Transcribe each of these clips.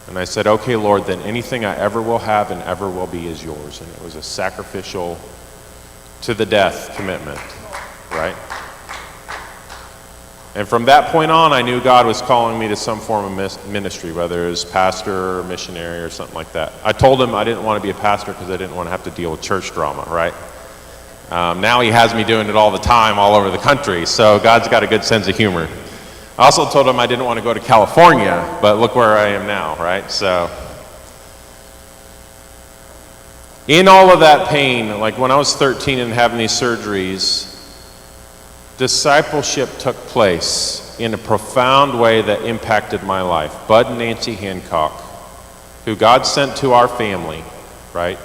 And I said, okay, Lord, then anything I ever will have and ever will be is yours. And it was a sacrificial to the death commitment, right? And from that point on, I knew God was calling me to some form of ministry, whether it was pastor or missionary or something like that. I told him I didn't want to be a pastor because I didn't want to have to deal with church drama, right? Now he has me doing it all the time, all over the country, so God's got a good sense of humor. I also told him I didn't want to go to California, but look where I am now, right? So, in all of that pain, like when I was 13 and having these surgeries, discipleship took place in a profound way that impacted my life. Bud and Nancy Hancock, who God sent to our family, right?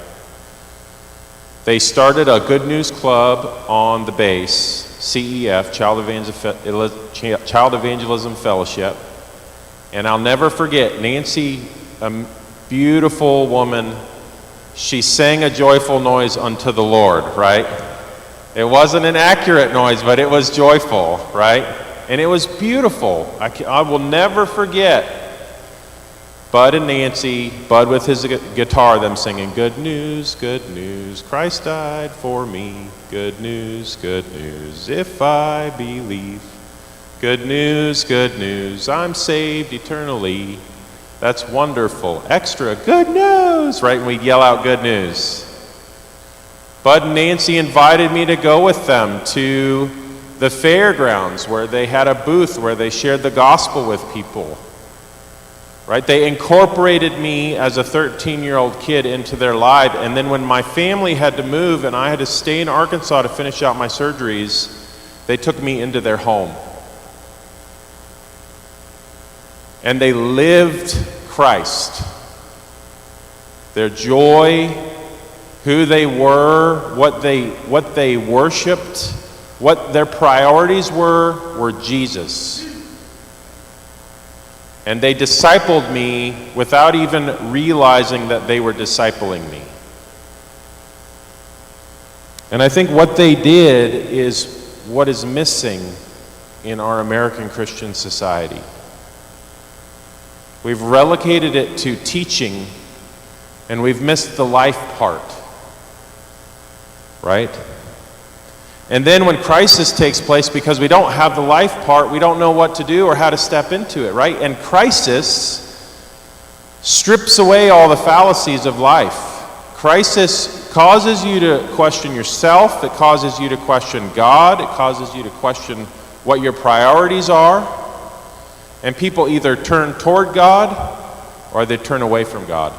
They started a Good News Club on the base, CEF, Child Evangelism Fellowship. And I'll never forget, Nancy, a beautiful woman, she sang a joyful noise unto the Lord, right? It wasn't an accurate noise, but it was joyful, right? And it was beautiful. I will never forget Bud and Nancy, Bud with his guitar, them singing, good news, Christ died for me. Good news, if I believe. Good news, I'm saved eternally. That's wonderful. Extra good news, right? And we'd yell out good news. Bud and Nancy invited me to go with them to the fairgrounds where they had a booth where they shared the gospel with people. Right? They incorporated me as a 13-year-old kid into their life. And then when my family had to move and I had to stay in Arkansas to finish out my surgeries, they took me into their home. And they lived Christ. Their joy, who they were, what they worshiped, what their priorities were Jesus. And they discipled me without even realizing that they were discipling me. And I think what they did is what is missing in our American Christian society. We've relegated it to teaching, and we've missed the life part, right? And then when crisis takes place, because we don't have the life part, we don't know what to do or how to step into it, right? And crisis strips away all the fallacies of life. Crisis causes you to question yourself. It causes you to question God. It causes you to question what your priorities are. And people either turn toward God or they turn away from God.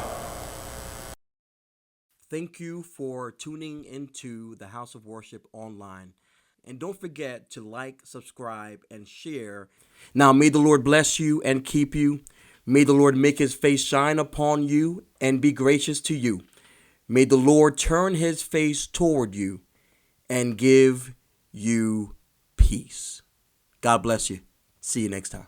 Thank you for tuning into the House of Worship online. And don't forget to like, subscribe, and share. Now, may the Lord bless you and keep you. May the Lord make his face shine upon you and be gracious to you. May the Lord turn his face toward you and give you peace. God bless you. See you next time.